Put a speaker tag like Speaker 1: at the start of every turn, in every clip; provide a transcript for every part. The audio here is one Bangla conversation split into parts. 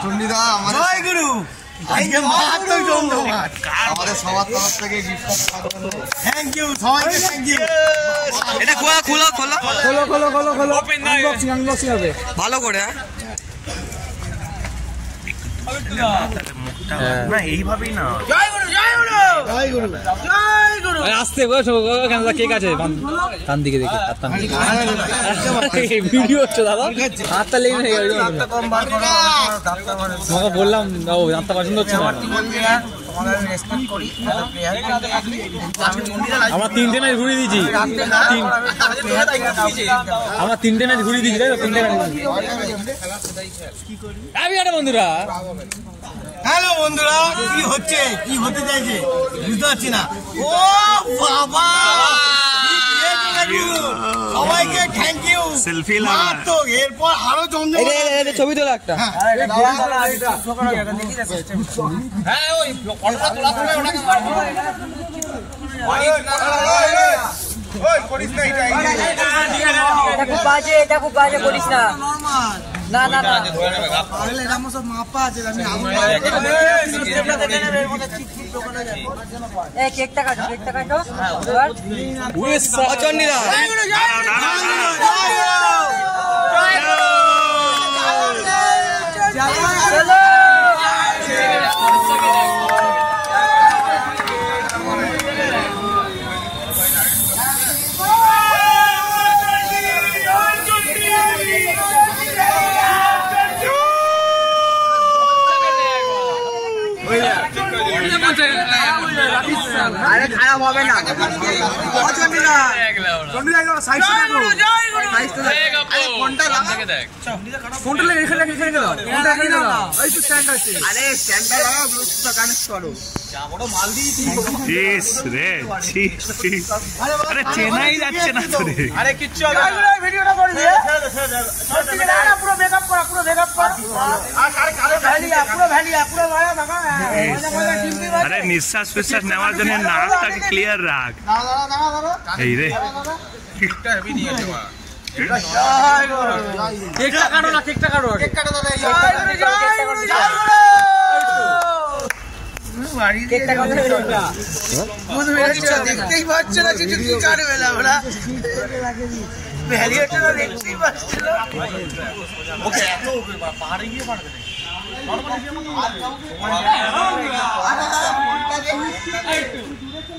Speaker 1: চন্ডিদা জয় গুরু আমাদের সবার তরফ থেকে থ্যাংক ইউ সবাইকে থ্যাংক ইউ। এটা খোলো খোলো খোলো খোলো খোলো খোলো আনবক্সিং হবে ভালো করে। না এইভাবেই না জয় গুরু জয় গুরু জয় গুরু জয় গুরু আস্তে বসো কেন কেক আছে কান দিকে দেখি ভিডিও হচ্ছে দাদা হাতটা লেগে নেই তোমাকে বললাম দাঁতটা পছন্দ হচ্ছে না। আমরা 3টে ম্যাচ ঘুরিয়ে দিয়েছি আমরা 3টে ম্যাচ ঘুরিয়ে দিয়েছি তাই তো 3টে ম্যাচ বন্ধুরা। হ্যালো বন্ধুরা কি হচ্ছে কি হতে চাইছে বুঝতে পারছি না। ও বাবা সবাইকে থ্যাংক ইউ সেলফি তো এরপর আরো ছবি তোলা একটা
Speaker 2: করিস না না না না
Speaker 1: সব মাপা আছে
Speaker 2: কেকটা কাটো কেকটা কাটো
Speaker 1: আরে খারাপ হবে না চন্ডিদা চন্ডিদা সাইজ কোনটা দেখ কোনটা লেগে এখানে এখানে দাও কোনটা এখানে দাও এই তো স্ট্যান্ড আছে আরে স্ট্যান্ডটা লাগাও ব্লুটুথটা কানেক্ট করো যা বড় মাল দিয়েছি ইস রে ছি ছি আরে চেনাই যাচ্ছে না তোরে আরে কিচ্ছু হবে না ভিডিওটা করে দে না পুরো মেকআপ কর পুরো মেকআপ কর আর কারে ভ্যালিয়া পুরো ভাগা
Speaker 3: আরে নিঃশ্বাস প্রশ্বাস নেওয়ার জন্য নাকটাকে ক্লিয়ার রাখ এই রে
Speaker 1: ঠিকটা হেভি নিয়ে যাওয়া
Speaker 2: কেকটা কাটো না কেকটা কাটো
Speaker 1: কেক কাটো দাদা
Speaker 2: কেকটা কাটো
Speaker 1: দেখতেই পাচ্ছ না কিছু কি কাটবে না আমরা ভ্যালিয়াটা দেখতেই পাচ্ছ না ওকে এত পাহাড়ে গিয়ে পারবে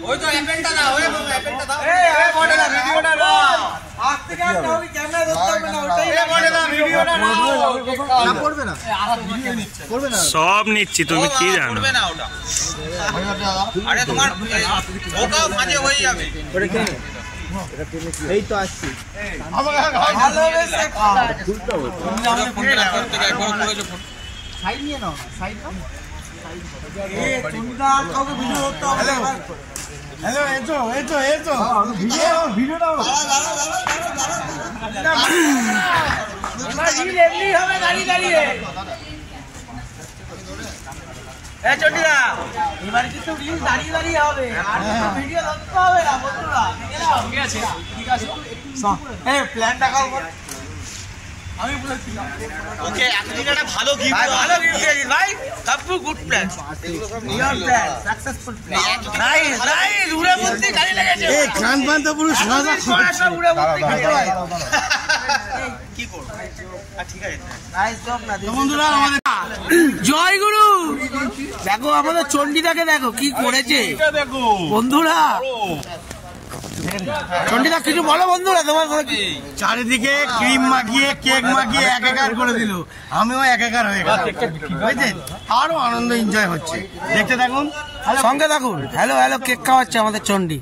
Speaker 1: ওই তো অ্যাপেলটা দাও ওই অ্যাপেলটা দাও এই মডেল ভিডিওটা নাও আজ থেকে আর নাও ক্যামেরা ধরতে হবে না ওটাই এই মডেল ভিডিওটা নাও না পড়বে না পড়বে না
Speaker 3: সব নিচ্ছি তুমি কি জানো
Speaker 1: পড়বে না ওটা আরে তোমার ওটাও মাঝে হয়ে যাবে ওটা কি এই তো আসছি ভালোবেসে খুলতে হবে তুমি আমাকে ফোন করতে থেকে একবার করেছো ফোন সাইড নিয়ে নাও সাইড নাও এই তোমরা কাউকে ভিডিও করতে হবে হ্যালো এসো ভিডিও দাও তোমার রিল এমনি হবে দাঁড়িয়ে এই চন্ডিদা এবারে কিন্তু রিল দাঁড়িয়ে হবে আর ভিডিও করতে হবে না বন্ধুরা ঠিক আছে এই প্ল্যানটা করব আমি বলেছিলাম ওকে একদিন একটা ভালো গিফট দিয়েছি ভাই কাপু good plan your plan successful plan nice উড়ে বলতে গাড়ি লেগেছে এই খান পান তো পুরো সাদা উড়ে বলতে গাড়ি কি করব ঠিক আছে নাইস জব না বন্ধুরা আমাদের জয় গুরু দেখো আমাদের চন্ডিদাকে দেখো কি করেছে দেখো বন্ধুরা চন্ডিদা কিছু বলো বন্ধুরা তোমার চারিদিকে ক্রিম মাখিয়ে কেক মাখিয়ে একাকার করে দিল আমিও একাকার হয়ে গেলাম বুঝছেন আরো আনন্দ এনজয় হচ্ছে দেখতে থাকুন সঙ্গে থাকুন। হ্যালো হ্যালো কেক খাওয়াচ্ছে আমাদের চন্ডি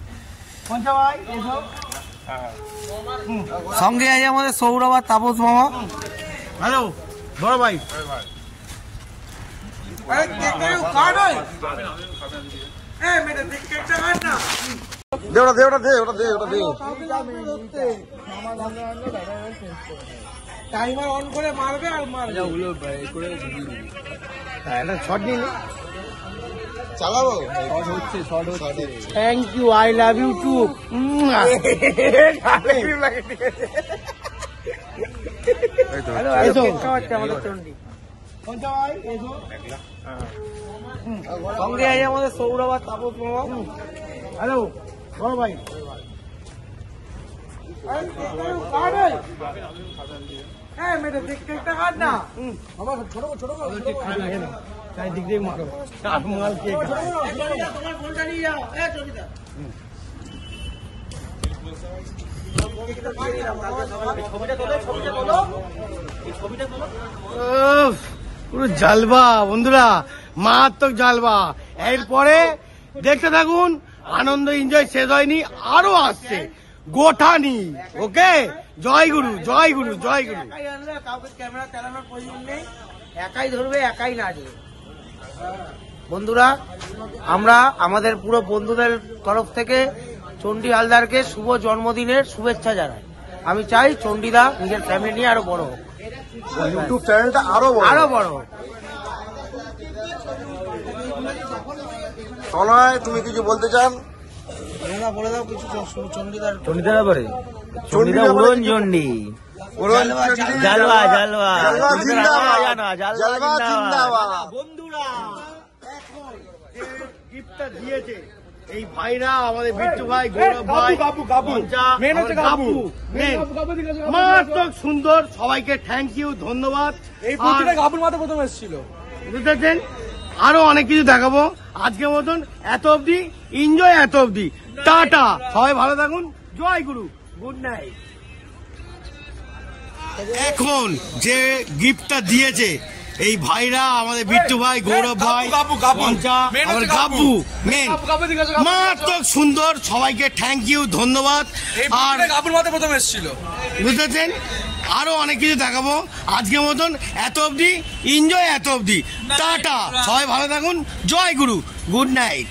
Speaker 1: সঙ্গে আছে আমাদের সৌরভ আর তাপস মামা। হ্যালো বড় ভাই টাইমার অন করে মারবে আর মারবে শট নিয়ে চালাবো thank you I love you too আমাদের চন্ডি সঙ্গে আছে আমাদের সৌরভ আর তাপস মামা। হ্যালো বড় ভাই, চারিদিক দিয়ে মারো মাল কে পুরো জালবা বন্ধুরা, মারাত্মক জালবা। এরপরে দেখতে থাকুন, আনন্দ এনজয় শেষ হয়নি, আরো আসছে গোঠানি। ওকে, জয় গুরু জয় গুরু জয় গুরু। কাউকে ক্যামেরা চালানোর প্রয়োজন নেই, একাই ধরবে একাই নাচবে। বন্ধুরা, আমরা আমাদের পুরো বন্ধুদের তরফ থেকে চণ্ডী হালদারকে শুভ জন্মদিনের শুভেচ্ছা জানাই। আমি চাই চণ্ডীদা নিজের ফ্যামিলি নিয়ে আরো বড় হোক,
Speaker 4: ইউটিউব চ্যানেলটা আরো
Speaker 1: বড় হোক।
Speaker 4: তনয়, তুমি কিছু বলতে চান?
Speaker 1: বলে দাও কিছু চণ্ডীদার।
Speaker 2: চণ্ডীদার ব্যাপারে চণ্ডীদা উড়ন চণ্ডী, জালওয়া জালওয়া
Speaker 1: বন্ধুরা এখন যে গিফটটা দিয়েছে এই ভাইরা, আমাদের বিট্টু ভাই, গৌরব ভাই, পঞ্চা, মারাত্মক সুন্দর। সবাইকে থ্যাংক ইউ, ধন্যবাদ। এই পুজোটা গাবুর মাথা প্রথম এসেছিল, বুঝতেছেন? আরো অনেক কিছু দেখাবো। আজকের মতন এত অবধি, এনজয় এত অবধি, টাটা। সবাই ভালো থাকুন, জয় গুরু, গুড নাইট। এখন যে গিফটটা দিয়েছে এই ভাইরা, আমাদের বিট্টু ভাই, গৌরব ভাই, পঞ্চা, আমার গাবু মেন, মারাত্মক সুন্দর। সবাইকে থ্যাংক ইউ, ধন্যবাদ। আর গাবুর মাথা প্রথম এসেছিল, বুঝতেছেন? আরো অনেক কিছু দেখাবো। আজকের মতন এত অবধি, এনজয় এত অবধি, টাটা। সবাই ভালো থাকুন, জয় গুরু, গুড নাইট।